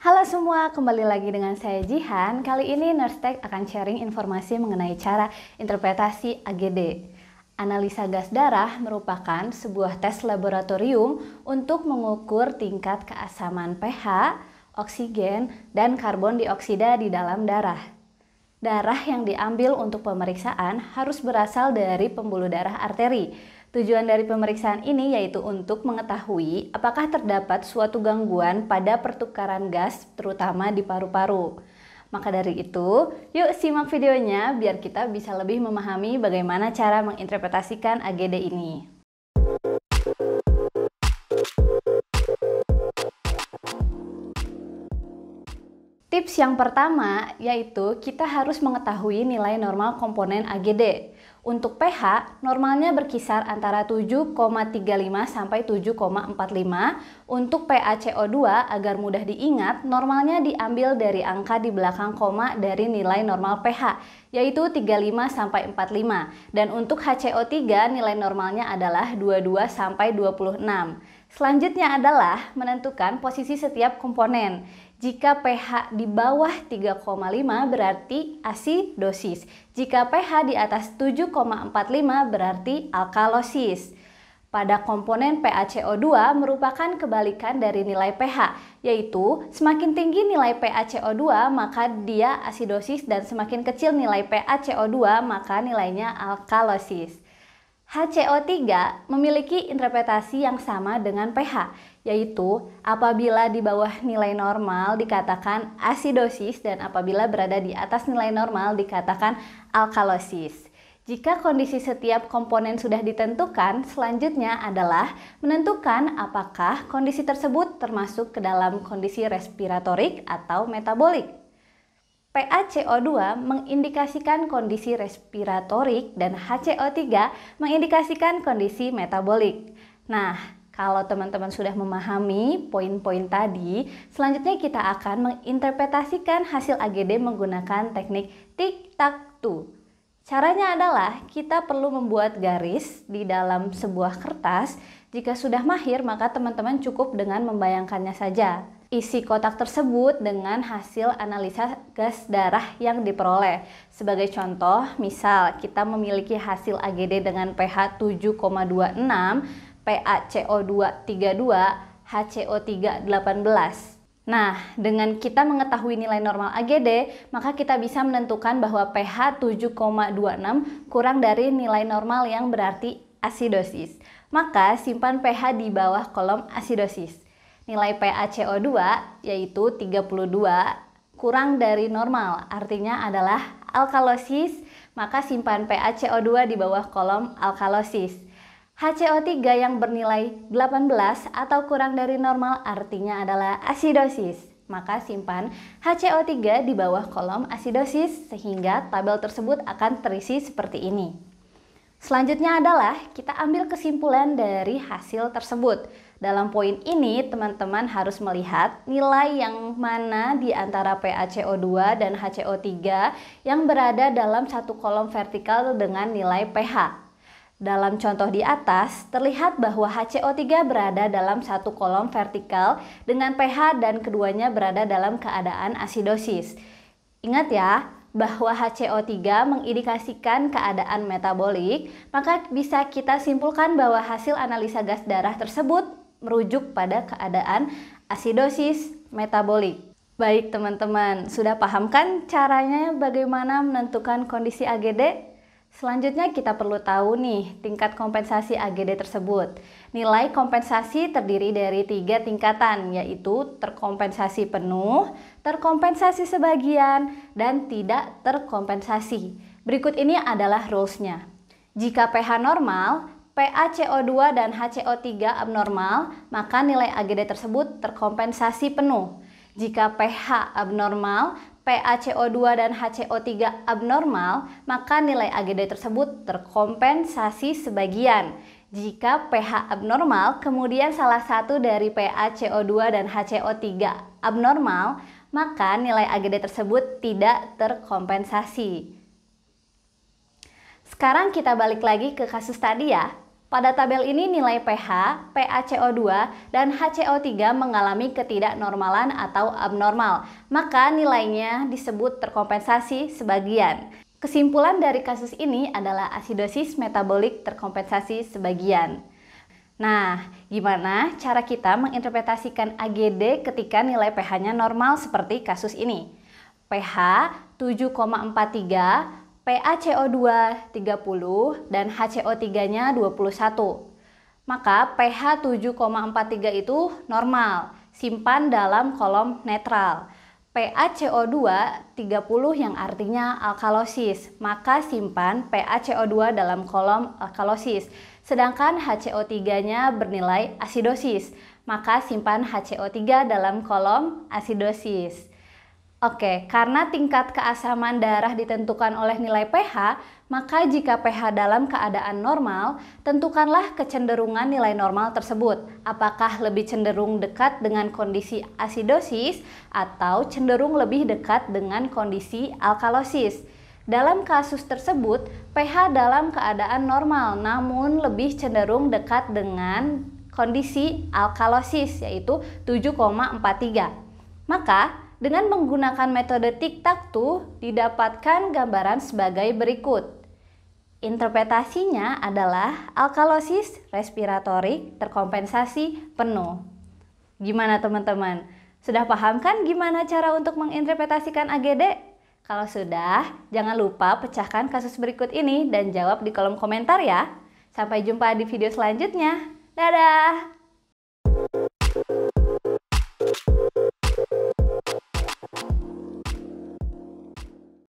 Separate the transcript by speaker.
Speaker 1: Halo semua, kembali lagi dengan saya Jihan. Kali ini Nurstek akan sharing informasi mengenai cara interpretasi AGD. Analisa gas darah merupakan sebuah tes laboratorium untuk mengukur tingkat keasaman pH, oksigen, dan karbon dioksida di dalam darah. Darah yang diambil untuk pemeriksaan harus berasal dari pembuluh darah arteri. Tujuan dari pemeriksaan ini yaitu untuk mengetahui apakah terdapat suatu gangguan pada pertukaran gas, terutama di paru-paru. Maka dari itu, yuk simak videonya biar kita bisa lebih memahami bagaimana cara menginterpretasikan AGD ini. Tips yang pertama yaitu kita harus mengetahui nilai normal komponen AGD. Untuk pH, normalnya berkisar antara 7,35 sampai 7,45. Untuk PaCO2, agar mudah diingat, normalnya diambil dari angka di belakang koma dari nilai normal pH, yaitu 35 sampai 45. Dan untuk HCO3, nilai normalnya adalah 22 sampai 26. Selanjutnya adalah menentukan posisi setiap komponen. Jika pH di bawah 3,5 berarti asidosis. Jika pH di atas 7,45 berarti alkalosis. Pada komponen PaCO2 merupakan kebalikan dari nilai pH, yaitu semakin tinggi nilai PaCO2 maka dia asidosis dan semakin kecil nilai PaCO2 maka nilainya alkalosis. HCO3 memiliki interpretasi yang sama dengan pH, yaitu apabila di bawah nilai normal dikatakan asidosis dan apabila berada di atas nilai normal dikatakan alkalosis. Jika kondisi setiap komponen sudah ditentukan, selanjutnya adalah menentukan apakah kondisi tersebut termasuk ke dalam kondisi respiratorik atau metabolik. PaCO2 mengindikasikan kondisi respiratorik dan HCO3 mengindikasikan kondisi metabolik. Nah, kalau teman-teman sudah memahami poin-poin tadi, selanjutnya kita akan menginterpretasikan hasil AGD menggunakan teknik tic-tac-toe. Caranya adalah kita perlu membuat garis di dalam sebuah kertas. Jika sudah mahir, maka teman-teman cukup dengan membayangkannya saja. Isi kotak tersebut dengan hasil analisa gas darah yang diperoleh. Sebagai contoh, misal kita memiliki hasil AGD dengan pH 7,26, PaCO2 32, HCO3 18. Nah, dengan kita mengetahui nilai normal AGD, maka kita bisa menentukan bahwa pH 7,26 kurang dari nilai normal yang berarti asidosis. Maka simpan pH di bawah kolom asidosis. Nilai PaCO2 yaitu 32 kurang dari normal, artinya adalah alkalosis, maka simpan PaCO2 di bawah kolom alkalosis. HCO3 yang bernilai 18 atau kurang dari normal artinya adalah asidosis, maka simpan HCO3 di bawah kolom asidosis sehingga tabel tersebut akan terisi seperti ini. Selanjutnya adalah kita ambil kesimpulan dari hasil tersebut. Dalam poin ini, teman-teman harus melihat nilai yang mana di antara PaCO2 dan HCO3 yang berada dalam satu kolom vertikal dengan nilai pH. Dalam contoh di atas, terlihat bahwa HCO3 berada dalam satu kolom vertikal dengan pH dan keduanya berada dalam keadaan asidosis. Ingat ya, bahwa HCO3 mengindikasikan keadaan metabolik, maka bisa kita simpulkan bahwa hasil analisa gas darah tersebut merujuk pada keadaan asidosis metabolik. Baik teman-teman, sudah paham kan caranya bagaimana menentukan kondisi AGD? Selanjutnya kita perlu tahu nih tingkat kompensasi AGD tersebut. Nilai kompensasi terdiri dari 3 tingkatan, yaitu terkompensasi penuh, terkompensasi sebagian, dan tidak terkompensasi. Berikut ini adalah rules-nya. Jika pH normal, PaCO2 dan HCO3 abnormal, maka nilai AGD tersebut terkompensasi penuh. Jika pH abnormal, PaCO2 dan HCO3 abnormal, maka nilai AGD tersebut terkompensasi sebagian. Jika pH abnormal, kemudian salah satu dari PaCO2 dan HCO3 abnormal, maka nilai AGD tersebut tidak terkompensasi. Sekarang kita balik lagi ke kasus tadi ya. Pada tabel ini nilai pH, PaCO2, dan HCO3 mengalami ketidaknormalan atau abnormal, maka nilainya disebut terkompensasi sebagian. Kesimpulan dari kasus ini adalah asidosis metabolik terkompensasi sebagian. Nah, gimana cara kita menginterpretasikan AGD ketika nilai pH-nya normal seperti kasus ini? pH 7,43, PaCO2 30, dan HCO3-nya 21. Maka pH 7,43 itu normal, simpan dalam kolom netral. PaCO2 30 yang artinya alkalosis, maka simpan PaCO2 dalam kolom alkalosis. Sedangkan HCO3-nya bernilai asidosis, maka simpan HCO3 dalam kolom asidosis. Oke, karena tingkat keasaman darah ditentukan oleh nilai pH, maka jika pH dalam keadaan normal, tentukanlah kecenderungan nilai normal tersebut. Apakah lebih cenderung dekat dengan kondisi asidosis atau cenderung lebih dekat dengan kondisi alkalosis. Dalam kasus tersebut, pH dalam keadaan normal namun lebih cenderung dekat dengan kondisi alkalosis, yaitu 7,43. Maka, dengan menggunakan metode tic-tac-toe didapatkan gambaran sebagai berikut. Interpretasinya adalah alkalosis respiratorik terkompensasi penuh. Gimana teman-teman? Sudah paham kan gimana cara untuk menginterpretasikan AGD? Kalau sudah, jangan lupa pecahkan kasus berikut ini dan jawab di kolom komentar ya. Sampai jumpa di video selanjutnya. Dadah!